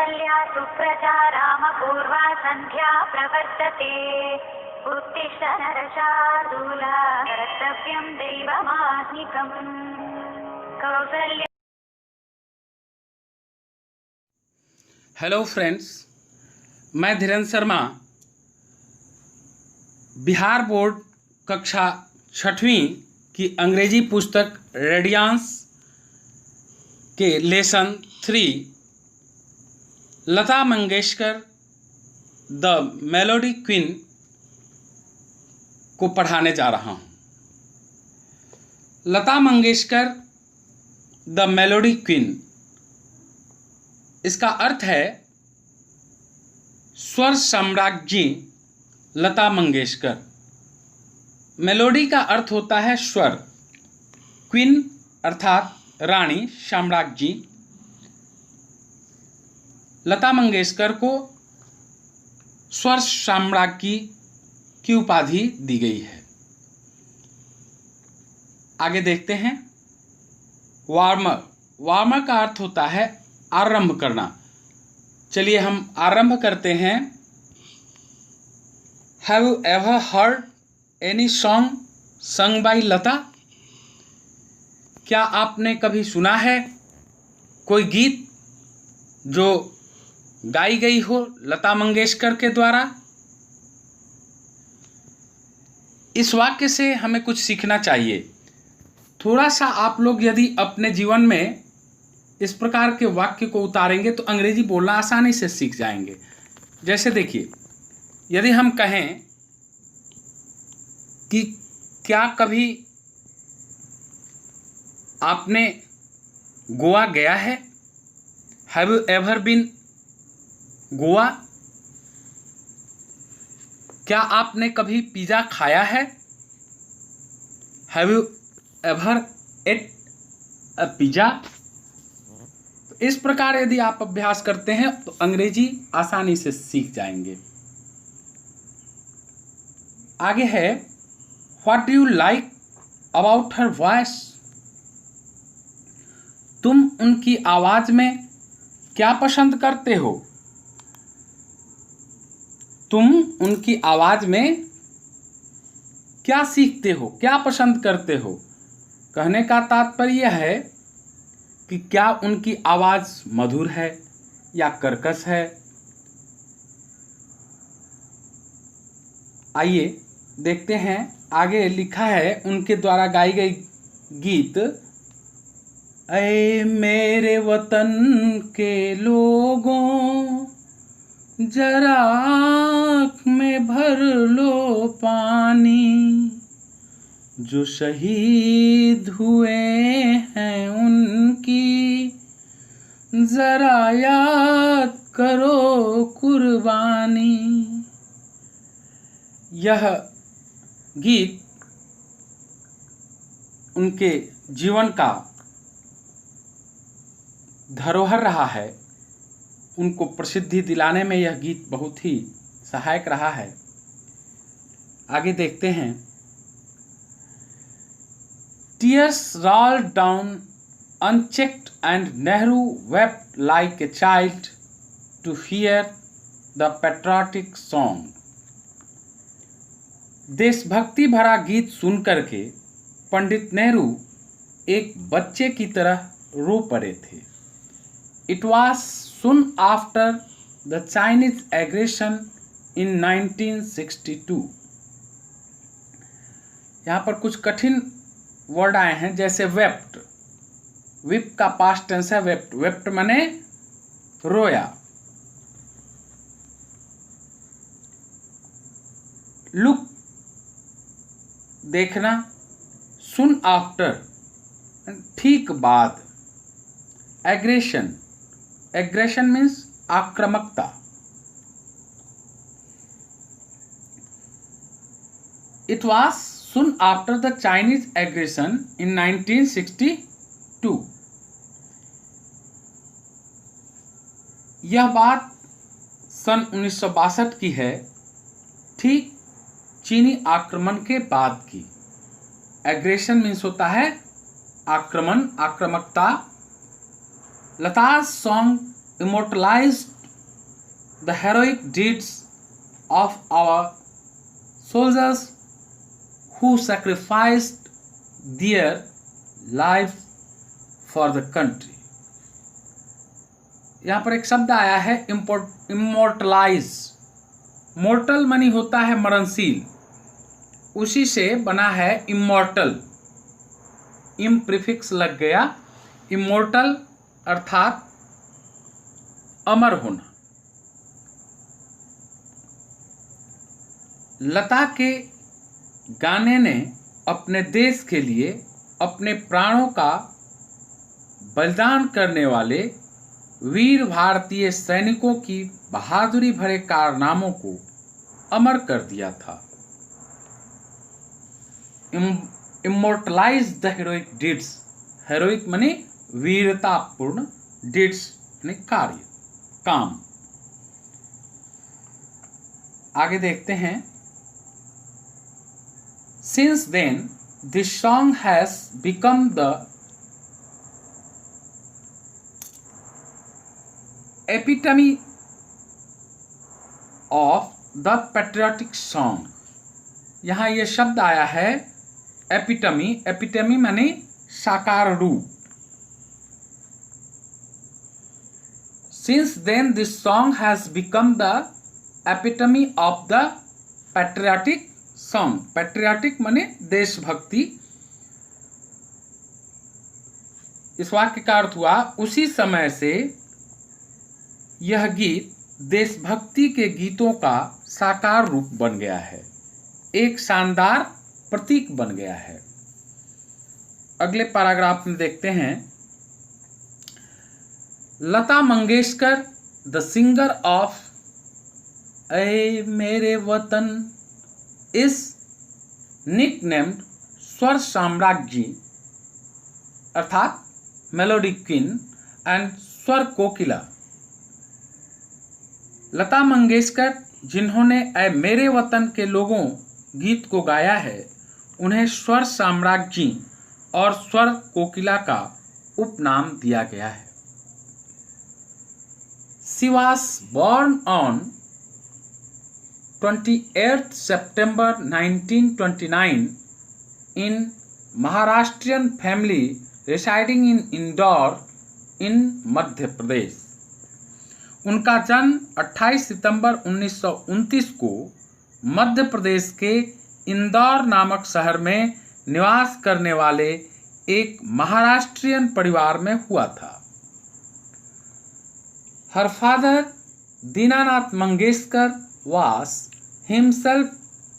कौसल्या सुप्रजा रामपूर्वा सन्ध्या प्रवर्तते उत्तिष्ठ नरशार्दूला कर्तव्यं दैवमाह्निकम् कौसल्या। हेलो फ्रेंड्स, मैं धीरेन्द्र शर्मा बिहार बोर्ड कक्षा 6वीं की अंग्रेजी पुस्तक रेडियंस के lesson 3 Lata Mangeshkar the melody queen को पढ़ाने जा रहा हूँ। Lata Mangeshkar the melody queen, इसका अर्थ है स्वर साम्राज्ञी लता मंगेशकर। मेलोडी का अर्थ होता है स्वर, क्वीन अर्थात रानी, साम्राज्ञी। लता मंगेशकर को स्वर साम्राज्ञी की उपाधि दी गई है। आगे देखते हैं। वार्मर, वार्मर का अर्थ होता है आरंभ करना। चलिए हम आरंभ करते हैं। Have you ever heard any song sung by Lata? क्या आपने कभी सुना है कोई गीत जो गाई गई हो लता मंगेशकर के द्वारा? इस वाक्य से हमें कुछ सीखना चाहिए। थोड़ा सा आप लोग यदि अपने जीवन में इस प्रकार के वाक्य को उतारेंगे तो अंग्रेजी बोलना आसानी से सीख जाएंगे। जैसे देखिए, यदि हम कहें कि क्या कभी आपने गोवा गया है? Have you ever been Goa? क्या आपने कभी पिज़्ज़ा खाया है? Have you ever eat a pizza? तो इस प्रकार यदि आप अभ्यास करते हैं तो अंग्रेजी आसानी से सीख जाएंगे। आगे है, what do you like about her voice? तुम उनकी आवाज में क्या पसंद करते हो? तुम उनकी आवाज में क्या सीखते हो, क्या पसंद करते हो? कहने का तात्पर्य है कि क्या उनकी आवाज मधुर है या कर्कश है। आइए देखते हैं। आगे लिखा है उनके द्वारा गाई गई गीत। ऐ मेरे वतन के लोगों, जरा आँख में भर लो पानी, जो शहीद हुए हैं उनकी जरा याद करो कुर्बानी। यह गीत उनके जीवन का धरोहर रहा है। उनको प्रसिद्धि दिलाने में यह गीत बहुत ही सहायक रहा है। आगे देखते हैं। Tears rolled down unchecked and Nehru wept like a child to hear the patriotic song. देशभक्ति भरा गीत सुनकर के पंडित नेहरू एक बच्चे की तरह रो पड़े थे। It was soon after the Chinese aggression in 1962. यहाँ पर कुछ कठिन वर्ड आए हैं, जैसे वेप्ट। विप का पास्ट टेंस है वेप्ट। वेप्ट माने रोया। लुक देखना, सुन आफ्टर ठीक बाद। एग्रेशन, एग्रेशन मीन्स आक्रामकता। It was soon after the Chinese aggression in 1962. यह बात सन 1962 की है, ठीक चीनी आक्रमण के बाद की। एग्रेशन मीन्स होता है आक्रमण, आक्रामकता। लता's song immortalized the heroic deeds of our soldiers who sacrificed their life for the country. यहाँ पर एक शब्द आया है इमोर्टलाइज. मोर्टल मनी होता है मरणशील, उसी से बना है इमोर्टल. इम प्रीफिक्स लग गया. इमोर्टल अर्थात अमर होना. लता के गाने ने अपने देश के लिए अपने प्राणों का बलिदान करने वाले वीर भारतीय सैनिकों की बहादुरी भरे कारनामों को अमर कर दिया था. Immortalise the heroic डिड्स. हेरोइक माने वीरतापूर्ण, डिड्स माने कार्य, काम. आगे देखते हैं. Since then, this song has become the epitome of the patriotic song. यहाँ ये शब्द आया है एपिटमी. एपिटमी माने साकार रूप. Since then, this song has become the epitome of the patriotic song. Patriotic माने देशभक्ति. इस वाक्य का अर्थ हुआ उसी समय से यह गीत देशभक्ति के गीतों का साकार रूप बन गया है, एक शानदार प्रतीक बन गया है. अगले पैराग्राफ में देखते हैं. Lata Mangeshkar the singer of ऐ मेरे वतन इज निकनेम्ड स्वर साम्राज्ञी अर्थात मेलोडी क्वीन एंड स्वर कोकिला. लता मंगेशकर जिन्होंने ऐ मेरे वतन के लोगों गीत को गाया है, उन्हें स्वर साम्राज्ञी और स्वर कोकिला का उपनाम दिया गया है. She was born on 28th September 1929 in Maharashtrian family residing in Indore in Madhya Pradesh. उनका जन्म 28 सितंबर 1929 को मध्य प्रदेश के इंदौर नामक शहर में निवास करने वाले एक महाराष्ट्रियन परिवार में हुआ था. Her father Dinanath Mangeshkar was himself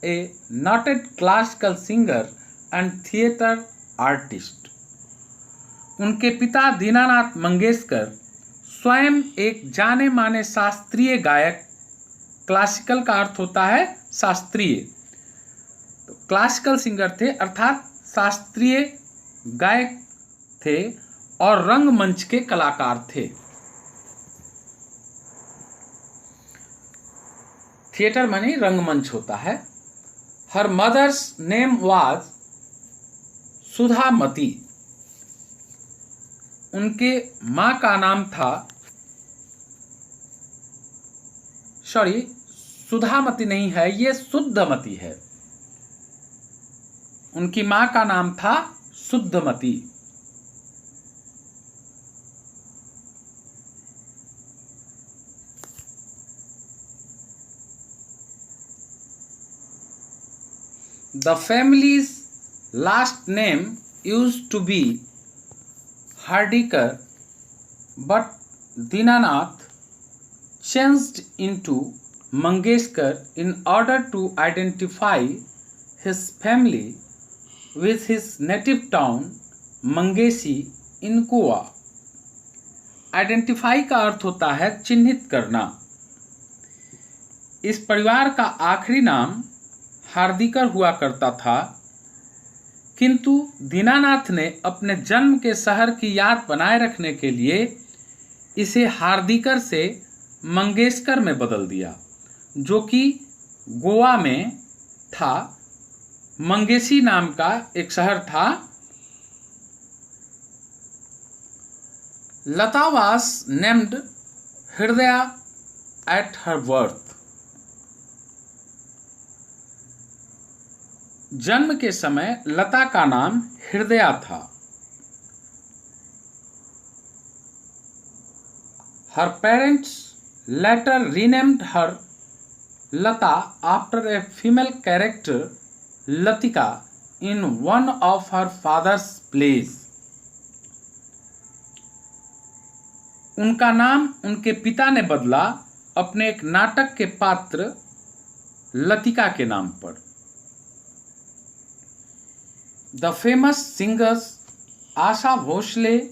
a noted classical singer and theatre artist. उनके पिता दीनानाथ मंगेशकर स्वयं एक जाने माने शास्त्रीय गायक. क्लासिकल का अर्थ होता है शास्त्रीय, तो क्लासिकल सिंगर थे अर्थात शास्त्रीय गायक थे और रंगमंच के कलाकार थे. थिएटर माने रंगमंच होता है. Her mother's name was Sudhamati. उनके माँ का नाम था, सॉरी सुधामती नहीं है, ये शुद्धमती है. उनकी माँ का नाम था Shuddhamati. The family's last name used to be Hardikar, but Dinanath changed into Mangeshkar in order to identify his family with his native town Mangeshi in Goa. Identify का अर्थ होता है चिन्हित करना. इस परिवार का आखिरी नाम हार्दिकर हुआ करता था, किंतु दीनानाथ ने अपने जन्म के शहर की याद बनाए रखने के लिए इसे हार्दिकर से मंगेशकर में बदल दिया, जो कि गोवा में था. मंगेशी नाम का एक शहर था. लता was named हृदया at her birth. जन्म के समय लता का नाम हृदया था. Her parents later renamed her Lata after a female character Latika in one of her father's plays. उनका नाम उनके पिता ने बदला अपने एक नाटक के पात्र लतिका के नाम पर. The famous singers Asha Bhosle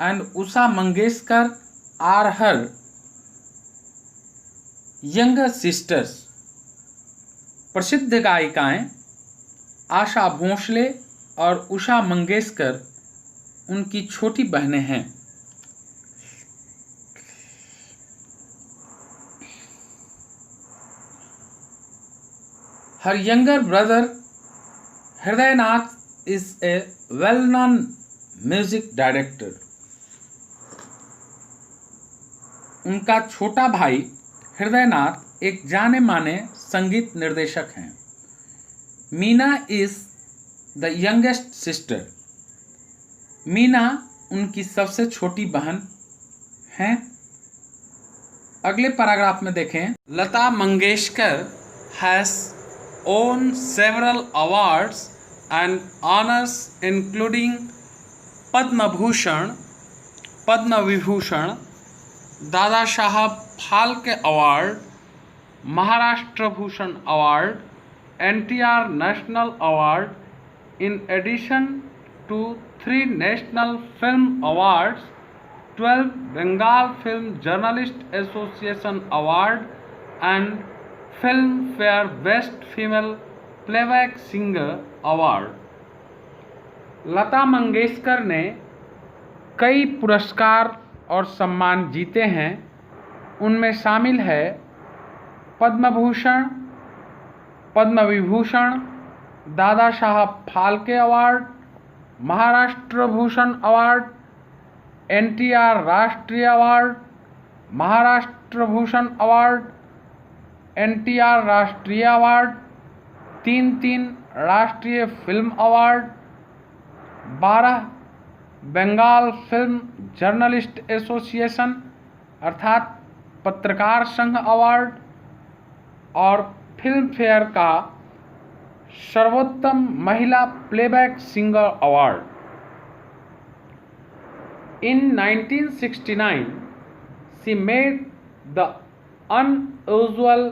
and Usha Mangeshkar are her younger sisters. प्रसिद्ध गायिकाएं आशा भोसले और उषा मंगेशकर उनकी छोटी बहनें हैं. Her younger brother Hridaynath is a well-known music director. उनका छोटा भाई हृदयनाथ एक जाने माने संगीत निर्देशक हैं. Meena is the youngest sister. Meena उनकी सबसे छोटी बहन हैं. अगले पैराग्राफ में देखें. Lata Mangeshkar has won several awards and honors including Padma Bhushan, Padma Vibhushan, Dada Saheb Phalke Award, Maharashtra Bhushan Award, NTR National Award, in addition to 3 National Film Awards, 12 Bengal Film Journalist Association Award and Filmfare Best Female Playback Singer Award. Lata Mangeshkar ने कई पुरस्कार और सम्मान जीते हैं. उनमें शामिल है पद्म भूषण, पद्म Vibhushan, Dada Saheb Phalke award, Maharashtra Bhushan award, NTR राष्ट्रीय award, Maharashtra Bhushan award, NTR राष्ट्रीय अवार्ड, 3 राष्ट्रीय film award, 12 Bengal film journalist association अर्थात पत्रकार संघ अवार्ड और फिल्म फेयर का सर्वोत्तम महिला playback singer award. In 1969, she made the unusual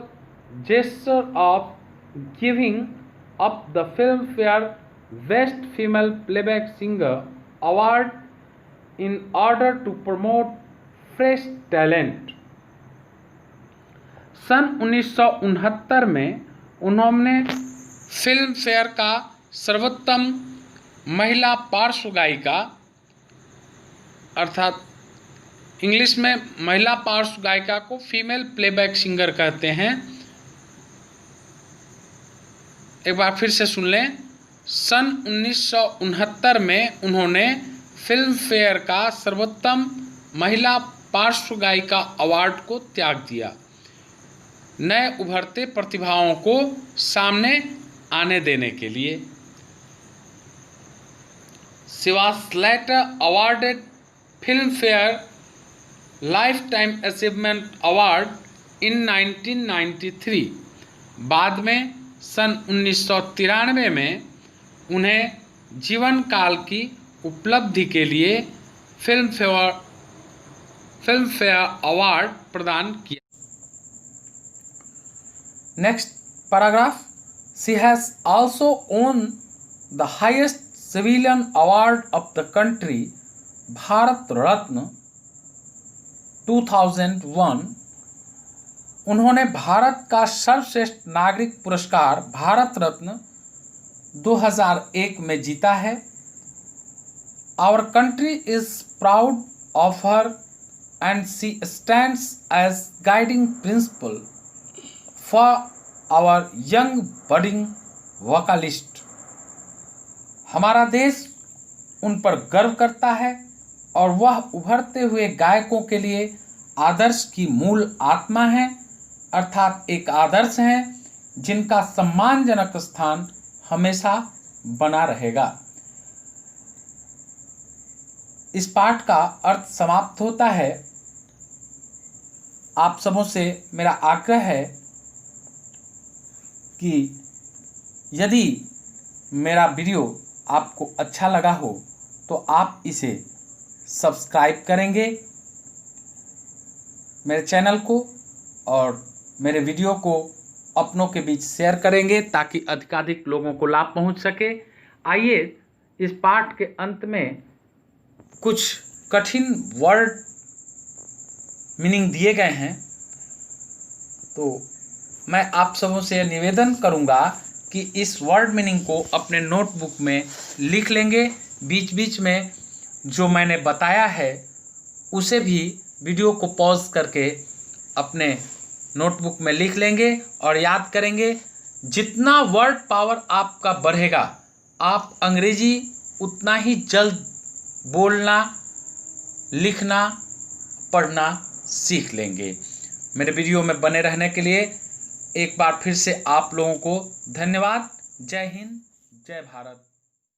gesture of giving up the Filmfare Best Female Playback Singer Award in order to promote fresh talent. सन 1969 में उन्होंने film fair का सर्वोत्तम महिला पार्श्व गायिका अर्थात इंग्लिश में महिला पार्श्व गायिका को फीमेल प्लेबैक सिंगर कहते हैं. एक बार फिर से सुन लें. सन 1969 में उन्होंने फिल्म फेयर का सर्वोत्तम महिला पार्श्व गायिका अवार्ड को त्याग दिया नए उभरते प्रतिभाओं को सामने आने देने के लिए. She was later awarded Filmfare Lifetime Achievement Award in 1993. बाद में सन 1993 में उन्हें जीवन काल की उपलब्धि के लिए फिल्मफेयर अवार्ड प्रदान किया. Next paragraph. She has also won the highest civilian award of the country, Bharat Ratna 2001. उन्होंने भारत का सर्वश्रेष्ठ नागरिक पुरस्कार भारत रत्न 2001 में जीता है. Our country is proud of her and she stands as guiding principle for our young budding vocalist. हमारा देश उन पर गर्व करता है और वह उभरते हुए गायकों के लिए आदर्श की मूल आत्मा हैं, अर्थात एक आदर्श हैं जिनका सम्मानजनक स्थान हमेशा बना रहेगा। इस पाठ का अर्थ समाप्त होता है। आप सबों से मेरा आग्रह है कि यदि मेरा वीडियो आपको अच्छा लगा हो तो आप इसे सब्सक्राइब करेंगे मेरे चैनल को, और मेरे वीडियो को अपनों के बीच शेयर करेंगे ताकि अधिकाधिक लोगों को लाभ पहुंच सके। आइए इस पाठ के अंत में कुछ कठिन वर्ड मीनिंग दिए गए हैं, तो मैं आप सबों से निवेदन करूंगा कि इस वर्ड मीनिंग को अपने नोटबुक में लिख लेंगे। बीच बीच में जो मैंने बताया है उसे भी वीडियो को पॉज करके अपने नोटबुक में लिख लेंगे और याद करेंगे। जितना वर्ड पावर आपका बढ़ेगा, आप अंग्रेजी उतना ही जल्द बोलना, लिखना, पढ़ना सीख लेंगे। मेरे वीडियो में बने रहने के लिए एक बार फिर से आप लोगों को धन्यवाद। जय हिंद, जय भारत।